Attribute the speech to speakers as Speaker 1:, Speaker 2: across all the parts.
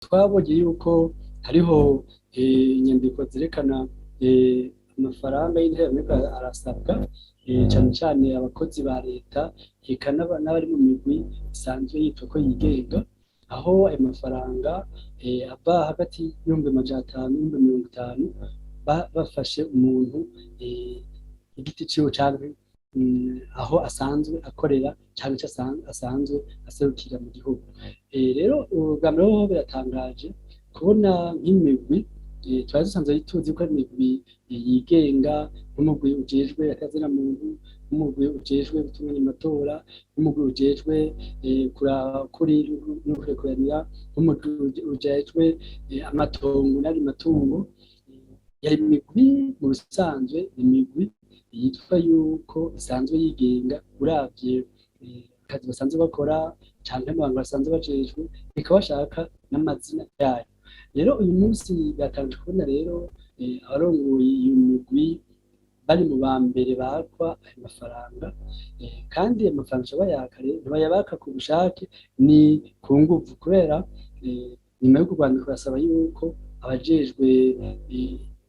Speaker 1: twabonye yuko hariho inyandiko zerekana amafaranga y'intera ariko arasabwa cane cane abakozi ba leta eka n'abari mu migwi isanzwe yitwa ko yigenga, aho ayo mafaranga ava hagati y'ibihumbi amajana atanu n'ibihumbi 50 bafashe umuntu igiti ciwe canke aho asanzwe akorera canke asanzwe aserukira mu gihugu. Rero ubwa mbere ho biratangaje kubona nk'imigwi twari dusanzwe tuzi ko ari imigwi yigenga, nk'umugwi ujejwe akazina muntu, nk'umugwi ujejwe gutunganya amatora, nk'umugwi ujejwe kuri no kurekuranira, nk'umugwi ujejwe amatongo n'ari matungo. Yari imigwi mu bisanzwe imigwi yitwa yuko isanzwe yigenga uravye akazi basanzwe bakora canke abantu basanzwe bajejwe, bikaba bashaka n'amazina yayo. Rero uyu munsi byatangaje kubona rero abarongoye iyo migwi bari mu ba mbere bakwa ayo mafaranga, kandi ayo mafaranga bayaka rero ntibayabaka ku bushake, ni ku nguvu, kubera nyuma yo kurwandika basaba yuko abajejwe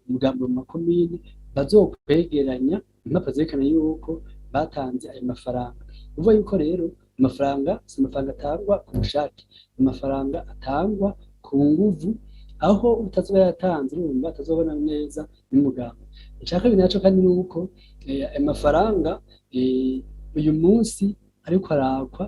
Speaker 1: umugambi mu makomine bazokwegeranya impapuro zerekana yuko batanze ayo mafaranga. Uvuga yuko rero amafaranga si amafaranga atangwa ku bushake, amafaranga atangwa ku nguvu, aho utazoba yatanze urumva atazobona neza n'umugambi. Icya kabiri naco kandi nuko ayo mafaranga uyu munsi ariko arakwa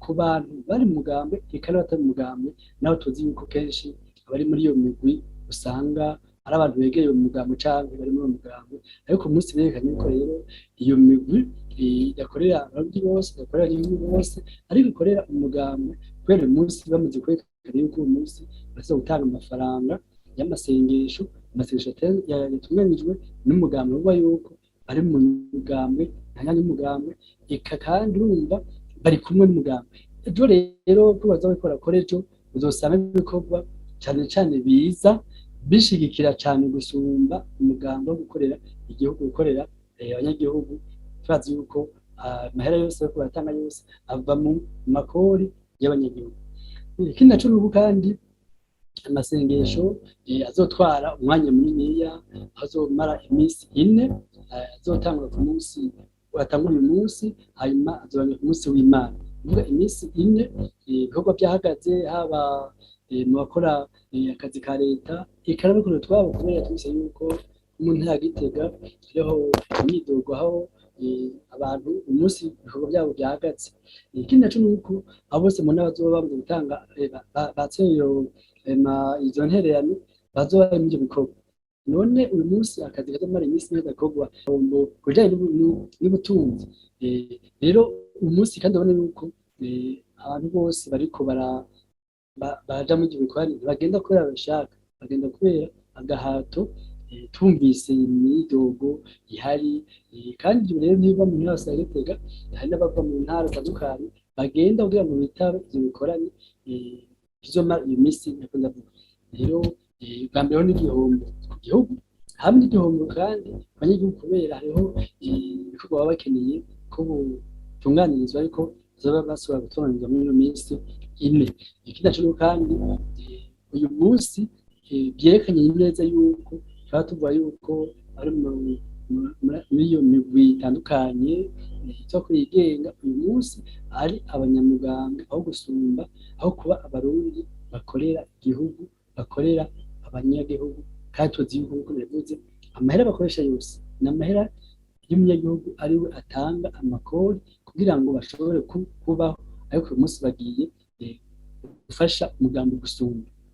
Speaker 1: ku bantu bari mu mugambi eka n'abatari mu mugambi, naho tuzi yuko kenshi abari muri iyo migwi usanga ari abantu begereye umugambi canke bari muri uwo mugambi, ariko umunsi berekanye ko rero iyo migwi idakorera abandi bose, idakorera igihugu bose, ariko ikorera umugambi, kubera uyu munsi bamaze kwerekana yuko uyu munsi baza gutanga amafaranga y'amasengesho, amasengesho yatunganijwe n'umugambi, uvuga yuko bari mu mugambi ntanya n'umugambi, eka kandi urumva bari kumwe n'umugambi. Ejo rero ko bazabikora kora ejo uzosanga ibikorwa cane cane biza bishigikira cane gusumba umugambi wo gukorera igihugu, gukorera abanyagihugu. Turazi yuko amahera yose yo kubatanga yose ava mu makori y'abanyagihugu. Ikindi naco nuko kandi amasengesho azotwara umwanya muniniya, azomara iminsi 4, azotangura ku munsi watangura uyu munsi, hanyuma azobanya ku munsi w'Imana. Uvuga iminsi 4 ibikorwa byahagaze, haba mu bakora akazi ka leta eka n'abikorera utwabo, kubera twise yuko umuntu yagitega hariho imyidogo aho abantu umunsi ibikorwa byabo byahagaze. Ikindi naco nuko abo bose mu n'abazoba bamaze gutanga batseyo izo ntererano bazoba mu ivyo bikorwa. None uyu munsi akazi kazomara iminsi n'agakorwa kujanye n'ubutunzi. Rero uyu munsi kandi abona yuko abantu bose bariko baja mu ivyo bikorwa bagenda kubera bashaka, bagenda kubera agahato. Tumvise imyidogo ihari, kandi ibyo rero niba mu ntara ya Gitega hari n'abava mu ntara zitandukanye bagenda kugira ngo bitabe ivyo bikorane bizomara iyo minsi nakunze avuga. Rero bwa mbere n'igihombo ku gihugu, hamwe n'igihombo kandi abanyagihugu, kubera hariho ibikorwa baba bakeneye ko butunganirizwa ariko bazaba basubira gutunganirizwa muri iyo minsi 4. Ikindi naco kandi uyu munsi byerekanye neza yuko tukaba tuvuga yuko ari muri iyo migwi itandukanye cyo kwigenga uyu munsi ari abanyamugambi, aho gusumba aho kuba abarundi bakorera igihugu, bakorera abanyagihugu. Kandi tuzi yuko uko bivuze amahera bakoresha yose n'amahera y'umunyagihugu ariwe atanga amakori kugira ngo bashobore kubaho, ariko uyu munsi bagiye gufasha umugambi gusumba.